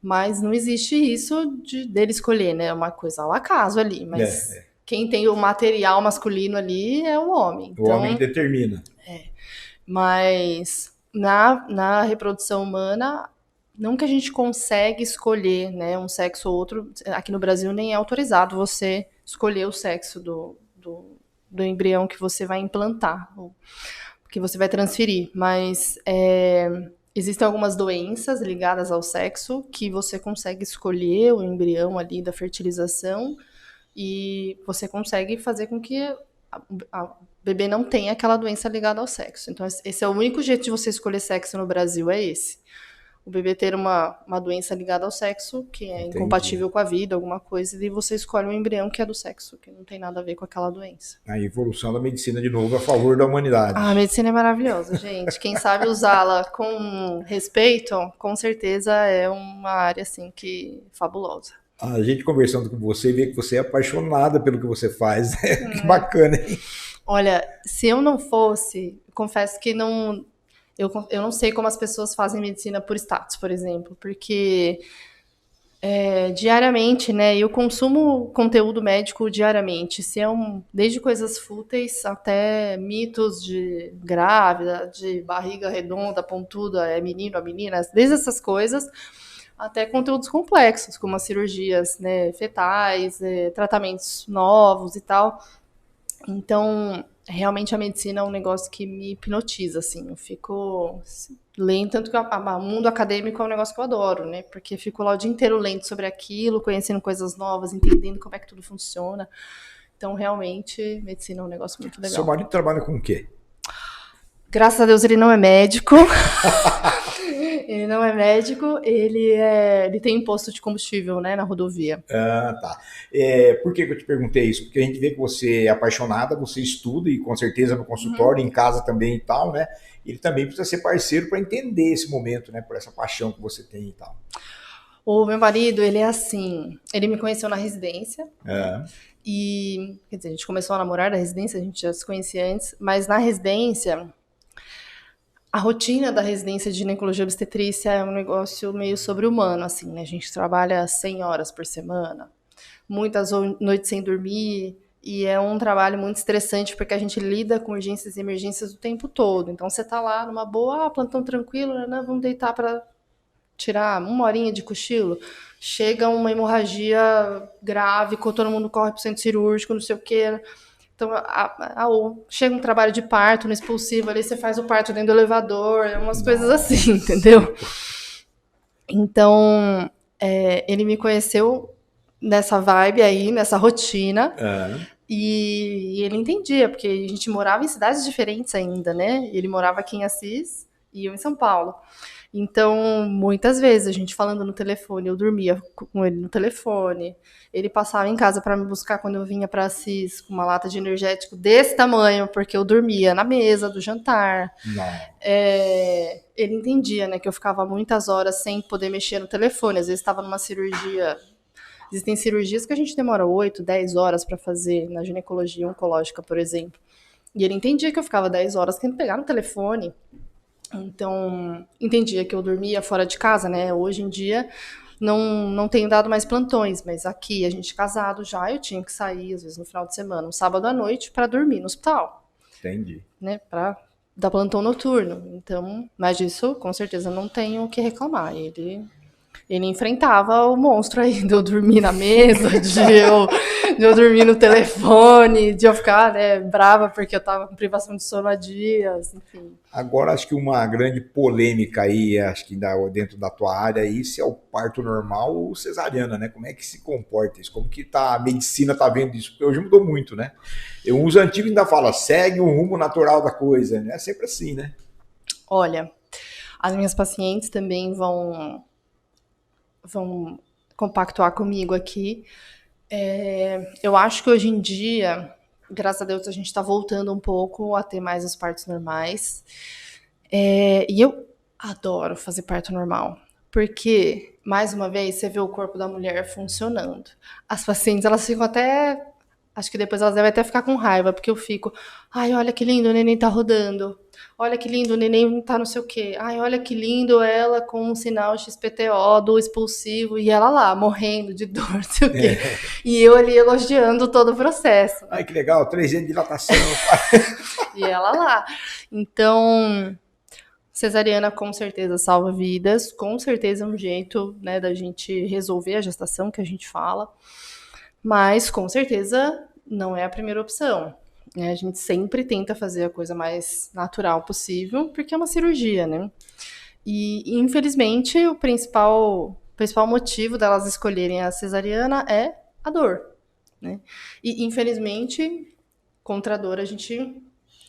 Mas não existe isso dele escolher, né? É uma coisa ao acaso ali. Mas quem tem o material masculino ali é o homem. O homem que determina. Mas na reprodução humana, não que a gente consegue escolher, né, um sexo ou outro. Aqui no Brasil nem é autorizado você escolher o sexo do embrião que você vai implantar, ou que você vai transferir. Mas existem algumas doenças ligadas ao sexo que você consegue escolher o embrião ali da fertilização e você consegue fazer com que o bebê não tenha aquela doença ligada ao sexo. Então, esse é o único jeito de você escolher sexo no Brasil, é esse. O bebê ter uma doença ligada ao sexo, que é incompatível com a vida, alguma coisa, e você escolhe um embrião que é do sexo, que não tem nada a ver com aquela doença. A evolução da medicina, de novo, a favor da humanidade. A medicina é maravilhosa, gente. Quem sabe usá-la com respeito, com certeza é uma área, assim, que fabulosa. A gente conversando com você, vê que você é apaixonada pelo que você faz. Que bacana, hein? Olha, se eu não fosse, confesso que não... Eu não sei como as pessoas fazem medicina por status, por exemplo, porque diariamente, né, eu consumo conteúdo médico diariamente, desde coisas fúteis até mitos de grávida, de barriga redonda, pontuda, é menino, a menina, desde essas coisas, até conteúdos complexos, como as cirurgias, né, fetais, tratamentos novos e tal. Então, realmente a medicina é um negócio que me hipnotiza, assim. Eu fico lendo, tanto que o mundo acadêmico é um negócio que eu adoro, né? Porque eu fico lá o dia inteiro lendo sobre aquilo, conhecendo coisas novas, entendendo como é que tudo funciona. Então, realmente, medicina é um negócio muito legal. Seu marido trabalha com o quê? Graças a Deus ele não é médico. Ele não é médico, ele tem imposto de combustível, né, na rodovia. Ah, tá. Por que eu te perguntei isso? Porque a gente vê que você é apaixonada, você estuda e com certeza no consultório, em casa também e tal, né? Ele também precisa ser parceiro para entender esse momento, né? Por essa paixão que você tem e tal. O meu marido, ele é assim, ele me conheceu na residência. E, quer dizer, a gente começou a namorar na residência, a gente já se conhecia antes, mas na residência, a rotina da residência de ginecologia e obstetrícia é um negócio meio sobre-humano, assim, né? A gente trabalha 100 horas por semana, muitas noites sem dormir, e é um trabalho muito estressante porque a gente lida com urgências e emergências o tempo todo. Então você tá lá numa boa, plantão tranquilo, né? Vamos deitar para tirar uma horinha de cochilo. Chega uma hemorragia grave, todo mundo corre pro centro cirúrgico, não sei o quê. Então, chega um trabalho de parto no expulsivo, ali você faz o parto dentro do elevador, umas coisas assim, entendeu? Então, ele me conheceu nessa vibe aí, nessa rotina, e ele entendia, porque a gente morava em cidades diferentes ainda, né? Ele morava aqui em Assis e eu em São Paulo. Então, muitas vezes, a gente falando no telefone, eu dormia com ele no telefone, ele passava em casa para me buscar quando eu vinha para Assis com uma lata de energético desse tamanho, porque eu dormia na mesa do jantar. Ele entendia, né, que eu ficava muitas horas sem poder mexer no telefone, às vezes estava numa cirurgia. Existem cirurgias que a gente demora 8, 10 horas para fazer, na ginecologia oncológica, por exemplo. E ele entendia que eu ficava 10 horas tentando pegar no telefone. Então, entendia que eu dormia fora de casa, né? Hoje em dia, não tenho dado mais plantões, mas aqui, a gente casado já, eu tinha que sair, às vezes, no final de semana, um sábado à noite, para dormir no hospital. Entendi. Né? Para dar plantão noturno. Então, mas disso, com certeza, não tenho o que reclamar. Ele enfrentava o monstro aí, de eu dormir na mesa, de eu dormir no telefone, de eu ficar, né, brava porque eu tava com privação de sono há dias, enfim. Agora, acho que uma grande polêmica aí, acho que dentro da tua área aí, se é o parto normal ou cesariana, né? Como é que se comporta isso? Como que a medicina tá vendo isso? Porque hoje mudou muito, né? Os antigos ainda falam, segue o rumo natural da coisa, né? É sempre assim, né? Olha, as minhas pacientes também vão compactuar comigo aqui, Eu acho que hoje em dia, graças a Deus, a gente está voltando um pouco a ter mais os partos normais. E eu adoro fazer parto normal, porque, mais uma vez, você vê o corpo da mulher funcionando. As pacientes, elas ficam até. Acho que depois elas devem até ficar com raiva, porque eu fico. Ai, olha que lindo, o neném tá rodando. Olha que lindo, o neném tá não sei o quê. Ai, olha que lindo ela com um sinal XPTO do expulsivo e ela lá, morrendo de dor, não sei o quê. E eu ali elogiando todo o processo. Ai, que legal, 3 anos de dilatação. E ela lá. Então, cesariana com certeza salva vidas, com certeza é um jeito, né, da gente resolver a gestação que a gente fala, mas com certeza não é a primeira opção. Né? A gente sempre tenta fazer a coisa mais natural possível, porque é uma cirurgia, né? E infelizmente o principal motivo delas escolherem a cesariana é a dor, né? E infelizmente contra a dor a gente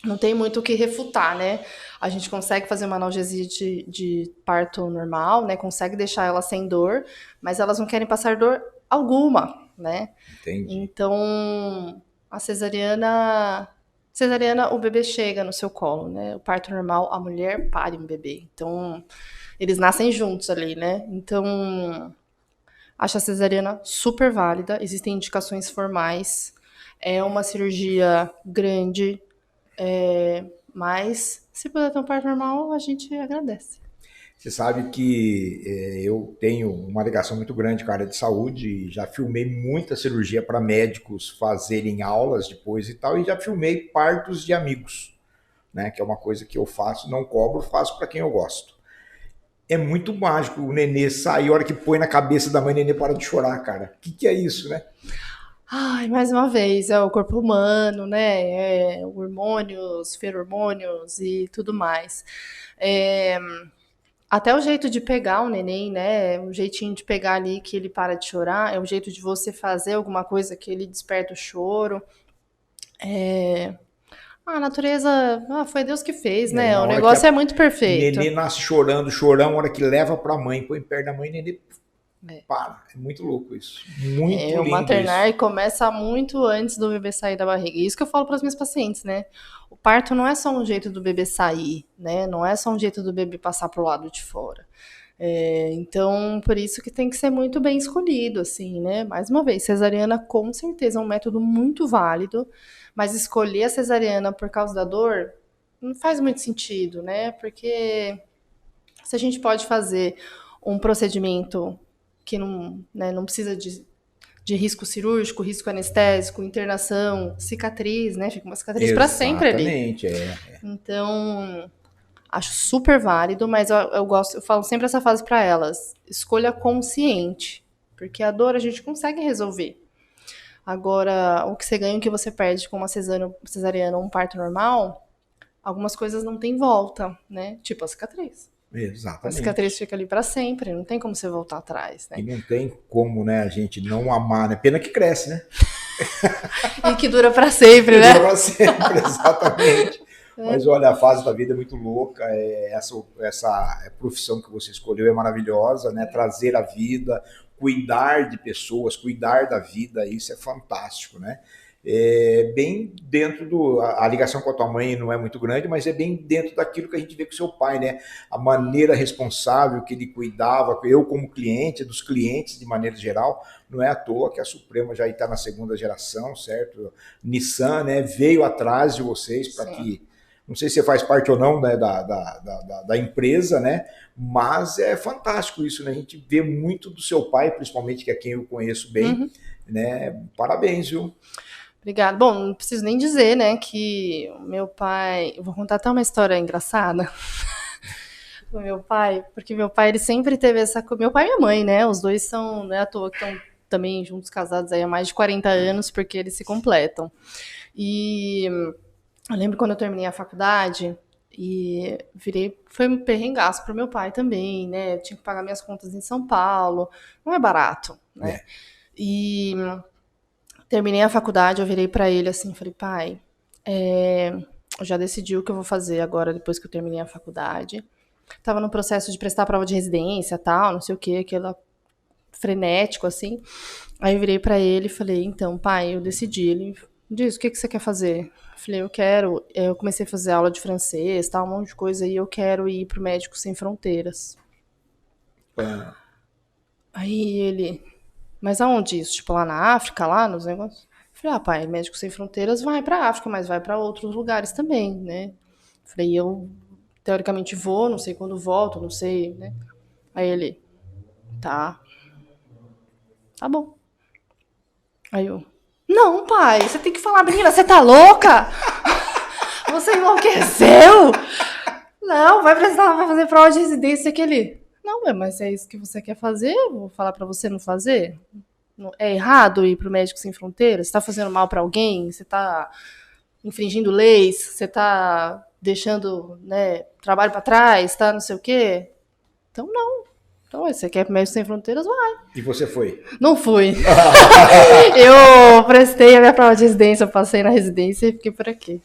não tem muito o que refutar, né? A gente consegue fazer uma analgesia de parto normal, né? Consegue deixar ela sem dor, mas elas não querem passar dor alguma, né? Entendi. Então, a cesariana, o bebê chega no seu colo, né? O parto normal, a mulher pare um bebê. Então, eles nascem juntos ali, né? Então, acho a cesariana super válida, existem indicações formais. É uma cirurgia grande, mas se puder ter um parto normal, a gente agradece. Você sabe que eu tenho uma ligação muito grande com a área de saúde e já filmei muita cirurgia para médicos fazerem aulas depois e tal, e já filmei partos de amigos, né? Que é uma coisa que eu faço, não cobro, faço para quem eu gosto. É muito mágico o nenê sair, a hora que põe na cabeça da mãe, o nenê para de chorar, cara. O que é isso, né? Ai, mais uma vez, é o corpo humano, né? É hormônios, feromônios e tudo mais. É, até o jeito de pegar o neném, né? O jeitinho de pegar ali que ele para de chorar, é o jeito de você fazer alguma coisa que ele desperta o choro. A natureza, foi Deus que fez, E aí, né? na O hora que negócio é muito o perfeito. nenê nasce chorando, chorão, a hora que leva para a mãe, põe perto da mãe, o nenê É. para. É muito louco isso. Muito O lindo maternar isso. começa muito antes do bebê sair da barriga. E isso que eu falo para as minhas pacientes, né? O parto não é só um jeito do bebê sair, né? Não é só um jeito do bebê passar pro lado de fora. Então, por isso que tem que ser muito bem escolhido, assim, né? Mais uma vez, cesariana com certeza é um método muito válido, mas escolher a cesariana por causa da dor não faz muito sentido, né? Porque se a gente pode fazer um procedimento que não, né, não precisa de risco cirúrgico, risco anestésico, internação, cicatriz, né? Fica uma cicatriz para sempre ali. Exatamente, Então, acho super válido, mas eu falo sempre essa fase para elas. Escolha consciente, porque a dor a gente consegue resolver. Agora, o que você ganha e o que você perde com uma cesariana ou um parto normal, algumas coisas não tem volta, né? Tipo a cicatriz. A cicatriz exatamente. fica ali para sempre, não tem como você voltar atrás, E né? não tem como, né, a gente não amar, né? Pena que cresce, né? E que dura para sempre, Que né? dura para sempre, exatamente. Mas olha, a fase da vida é muito louca. Essa profissão que você escolheu é maravilhosa, né? Trazer a vida, cuidar de pessoas, cuidar da vida, isso é fantástico, né? É bem dentro do. A ligação com a tua mãe não é muito grande, mas é bem dentro daquilo que a gente vê com o seu pai, né? A maneira responsável que ele cuidava, eu como cliente, dos clientes de maneira geral, não é à toa que a Suprema já está na segunda geração, certo? Nissan, né, veio atrás de vocês para Sim. que, não sei se você faz parte ou não, né, da empresa, né, mas é fantástico isso, né, a gente vê muito do seu pai, principalmente, que é quem eu conheço bem, Uhum. né, parabéns, viu? Obrigada. Bom, não preciso nem dizer, né, que o meu pai. Eu vou contar até uma história engraçada do meu pai, porque meu pai, ele sempre teve essa. Meu pai e minha mãe, né, os dois são, não é à toa que estão também juntos, casados aí há mais de 40 anos, porque eles se completam. E eu lembro quando eu terminei a faculdade e foi um perrengaço pro meu pai também, né? Eu tinha que pagar minhas contas em São Paulo, não é barato, né? É, E terminei a faculdade, eu virei pra ele assim, falei, pai, eu já decidi o que eu vou fazer agora depois que eu terminei a faculdade. Tava no processo de prestar a prova de residência, tal, não sei o que, aquela frenético, assim. Aí eu virei pra ele e falei, então, pai, eu decidi. Ele disse, o que você quer fazer? Eu falei, eu comecei a fazer aula de francês, tal, um monte de coisa, e eu quero ir pro Médicos Sem Fronteiras. Ah, Aí ele, mas aonde isso? Tipo, lá na África, lá nos negócios? Eu falei, pai, Médicos Sem Fronteiras vai pra África, mas vai pra outros lugares também, né? Eu falei, eu teoricamente vou, não sei quando volto, não sei, né? Aí ele, tá, tá bom. Aí eu, não, pai, você tem que falar, menina, você tá louca? Você enlouqueceu? Não, vai fazer prova de residência aquele. Não, mas é isso que você quer fazer? Eu vou falar pra você não fazer? É errado ir pro Médicos Sem Fronteiras? Você tá fazendo mal pra alguém? Você tá infringindo leis? Você tá deixando, né, trabalho pra trás? Tá não sei o quê? Então não. Então, você quer ir pro Médicos Sem Fronteiras? Vai. e você foi? Não fui. Eu prestei a minha prova de residência, eu passei na residência e fiquei por aqui.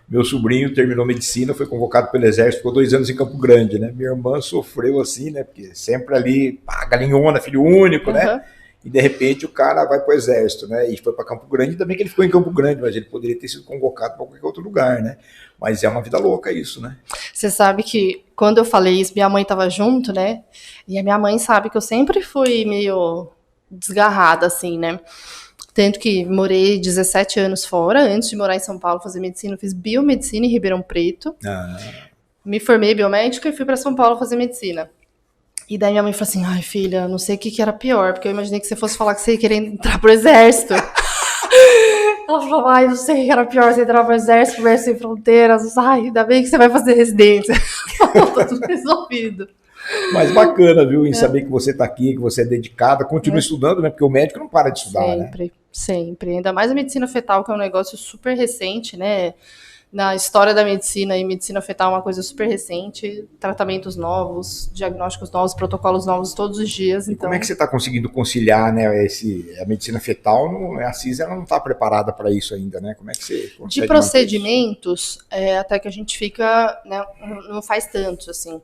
Meu sobrinho terminou medicina, foi convocado pelo exército, ficou 2 anos em Campo Grande, né? Minha irmã sofreu assim, né? Porque sempre ali, pá, galinhona, filho único, né? E de repente o cara vai pro exército, né? E foi para Campo Grande, ainda bem que ele ficou em Campo Grande, mas ele poderia ter sido convocado para qualquer outro lugar, né? Mas é uma vida louca isso, né? Você sabe que quando eu falei isso, minha mãe tava junto, né? E a minha mãe sabe que eu sempre fui meio desgarrada, assim, né? Tanto que morei 17 anos fora, antes de morar em São Paulo fazer medicina, eu fiz biomedicina em Ribeirão Preto. Me formei biomédica e fui para São Paulo fazer medicina. E daí minha mãe falou assim, ai filha, não sei o que era pior, porque eu imaginei que você fosse falar que você ia querer entrar pro exército. Ela falou, ai, não sei o que era pior, você entrar pro exército, pro Médicos Sem Fronteiras, ai, ainda bem que você vai fazer residência. Tá tudo resolvido. Mas bacana, viu, em saber que você está aqui, que você é dedicada, continua estudando, né? Porque o médico não para de estudar, sempre, né? Sempre. Ainda mais a medicina fetal, que é um negócio super recente, né? Na história da medicina, e medicina fetal é uma coisa super recente, tratamentos novos, diagnósticos novos, protocolos novos todos os dias. E então... como é que você está conseguindo conciliar, né, a medicina fetal? A CIS ela não está preparada para isso ainda, né? Como é que você consegue de procedimentos, até que a gente fica, né, não faz tanto, assim.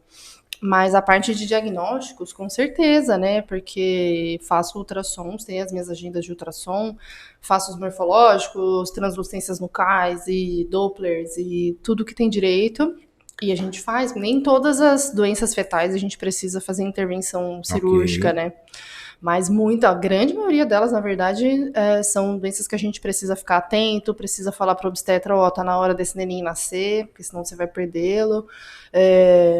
Mas a parte de diagnósticos, com certeza, né? Porque faço ultrassons, tenho as minhas agendas de ultrassom, faço os morfológicos, translucências nucais e Dopplers e tudo que tem direito. E a gente faz, nem todas as doenças fetais a gente precisa fazer intervenção cirúrgica, né? Mas a grande maioria delas, na verdade, são doenças que a gente precisa ficar atento, precisa falar para o obstetra, ó, tá na hora desse neném nascer, porque senão você vai perdê-lo.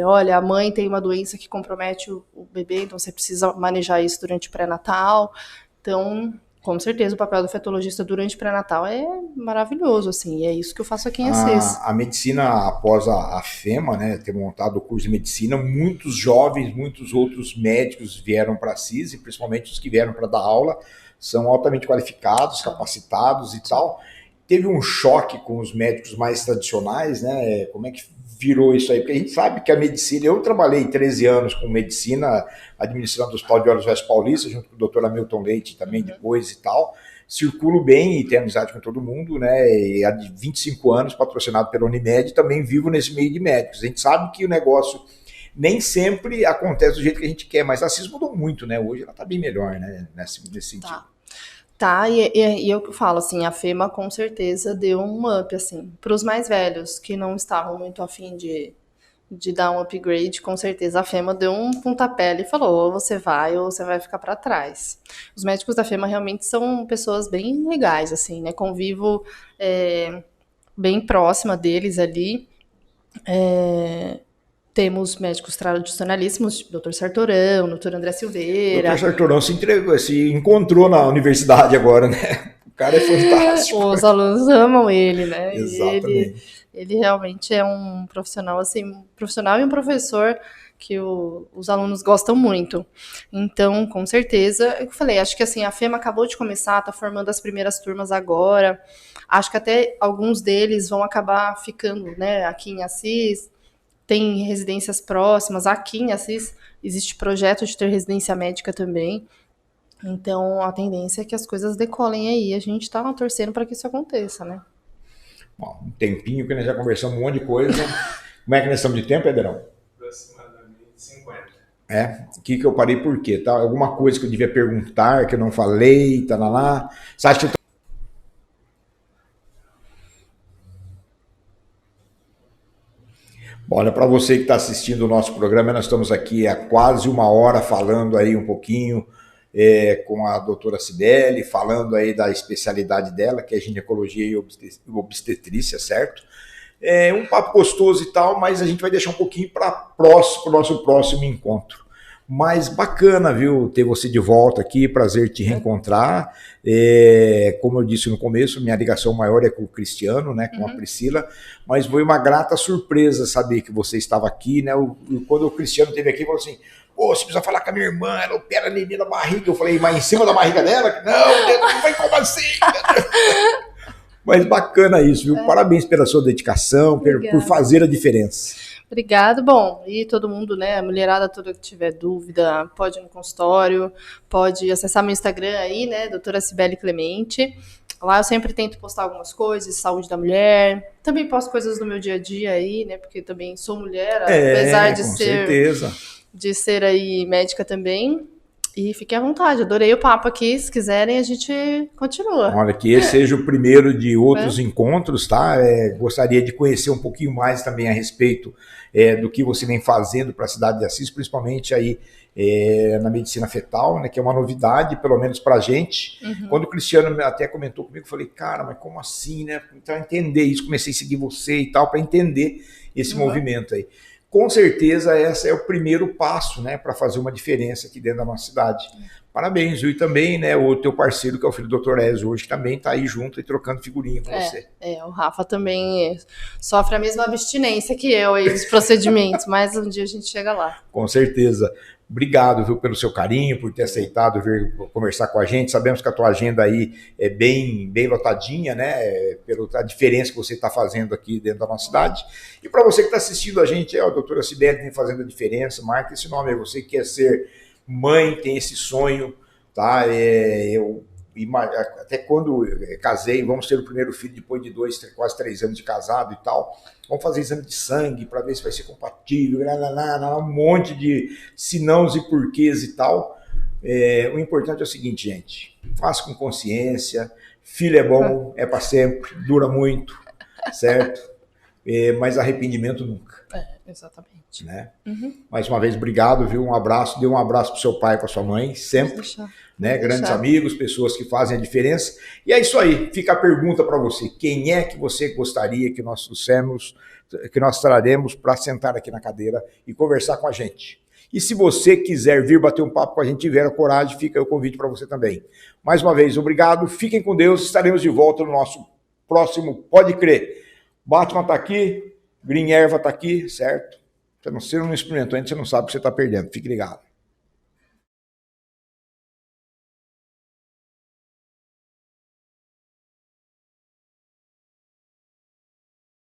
Olha, a mãe tem uma doença que compromete o bebê, então você precisa manejar isso durante o pré-natal. Então, com certeza, o papel do fetologista durante o pré-natal é maravilhoso, assim, e é isso que eu faço aqui em Assis. A medicina, após a FEMA, né, ter montado o curso de medicina, muitos jovens, muitos outros médicos vieram para a Assis, e principalmente os que vieram para dar aula, são altamente qualificados, capacitados e tal. Teve um choque com os médicos mais tradicionais, né? Como é que virou isso aí? Porque a gente sabe que a medicina... Eu trabalhei 13 anos com medicina, administrando o Hospital de Olhos West Paulista, junto com o Dr. Hamilton Leite também depois e tal. Circulo bem e tenho amizade com todo mundo, né? E há 25 anos, patrocinado pela Unimed, também vivo nesse meio de médicos. A gente sabe que o negócio nem sempre acontece do jeito que a gente quer, mas a CIS mudou muito, né? Hoje ela está bem melhor, né? Nesse sentido. Tá, e eu falo assim, a FEMA com certeza deu um up, assim, para os mais velhos, que não estavam muito afim de dar um upgrade, com certeza a FEMA deu um pontapé e falou, ou você vai ficar para trás. Os médicos da FEMA realmente são pessoas bem legais, assim, né, convivo bem próxima deles ali, temos médicos tradicionalíssimos, tipo Dr. Sartorão, Dr. André Silveira. Dr. Sartorão se encontrou na universidade agora, né? O cara é fantástico. Os alunos amam ele, né? Exatamente. Ele realmente é um profissional, assim, profissional e um professor que os alunos gostam muito. Então, com certeza, eu falei, acho que assim, a FEMA acabou de começar, tá formando as primeiras turmas agora. Acho que até alguns deles vão acabar ficando, né, aqui em Assis. Tem residências próximas. Aqui em Assis existe projeto de ter residência médica também. Então, a tendência é que as coisas decolem aí. A gente está torcendo para que isso aconteça, né? Bom, um tempinho que nós já conversamos um monte de coisa. Como é que nós estamos de tempo, Ederão? Aproximadamente 50. O que eu parei por quê? Tá? Alguma coisa que eu devia perguntar, que eu não falei, tá lá. Você acha que... Olha, para você que está assistindo o nosso programa, nós estamos aqui há quase uma hora falando aí um pouquinho com a doutora Cibele, falando aí da especialidade dela, que é ginecologia e obstetrícia, certo? É um papo gostoso e tal, mas a gente vai deixar um pouquinho para o nosso próximo encontro. Mas bacana, viu, ter você de volta aqui, prazer te reencontrar. Como eu disse no começo, minha ligação maior é com o Cristiano, né, com a Priscila, mas foi uma grata surpresa saber que você estava aqui, né? Quando o Cristiano esteve aqui, falou assim: pô, você precisa falar com a minha irmã, ela opera ali na barriga. Eu falei, mas em cima da barriga dela? Não, foi como assim? Mas bacana isso, viu? Parabéns pela sua dedicação, por fazer a diferença. Obrigada. Bom, e todo mundo, né, a mulherada toda que tiver dúvida, pode ir no consultório, pode acessar meu Instagram aí, né, doutora Cibele Clemente. Lá eu sempre tento postar algumas coisas, saúde da mulher. Também posto coisas do meu dia a dia aí, né, porque também sou mulher, apesar de ser aí médica também. E fiquem à vontade, adorei o papo aqui. Se quiserem, a gente continua. Olha, que esse seja o primeiro de outros encontros, tá? Gostaria de conhecer um pouquinho mais também a respeito do que você vem fazendo para a cidade de Assis, principalmente aí na medicina fetal, né? Que é uma novidade, pelo menos para a gente. Quando o Cristiano até comentou comigo, eu falei, cara, mas como assim, né? Então, entender isso, comecei a seguir você e tal, para entender esse movimento aí. Com certeza, esse é o primeiro passo, né, para fazer uma diferença aqui dentro da nossa cidade. Parabéns, viu? E também, né, o teu parceiro, que é o filho do Dr. Ezio, hoje também está aí junto e trocando figurinha com você. O Rafa também sofre a mesma abstinência que eu aí dos procedimentos, mas um dia a gente chega lá. Com certeza. Obrigado, viu, pelo seu carinho, por ter aceitado vir conversar com a gente. Sabemos que a tua agenda aí é bem lotadinha, né? Pela diferença que você está fazendo aqui dentro da nossa cidade. E para você que está assistindo a gente, a doutora Cibele vem fazendo a diferença. Marca esse nome, você que quer ser mãe, tem esse sonho, tá? Até quando casei, vamos ter o primeiro filho depois de quase 3 anos de casado e tal. Vamos fazer exame de sangue para ver se vai ser compatível, um monte de senãos e porquês e tal. O importante é o seguinte, gente, faça com consciência, filho é bom, é para sempre, dura muito, certo? Mas arrependimento nunca. Exatamente. Né? Mais uma vez, obrigado, viu? Um abraço, dê um abraço pro seu pai e pra sua mãe, sempre. Né? Grandes amigos, pessoas que fazem a diferença. E é isso aí, fica a pergunta para você. Quem é que você gostaria que nós traremos para sentar aqui na cadeira e conversar com a gente? E se você quiser vir bater um papo com a gente, tiver a coragem, fica o convite para você também. Mais uma vez, obrigado, fiquem com Deus, estaremos de volta no nosso próximo Pode Crer. Batman tá aqui, Green Erva tá aqui, certo? Você não experimentou ainda, você não sabe o que você está perdendo. Fique ligado.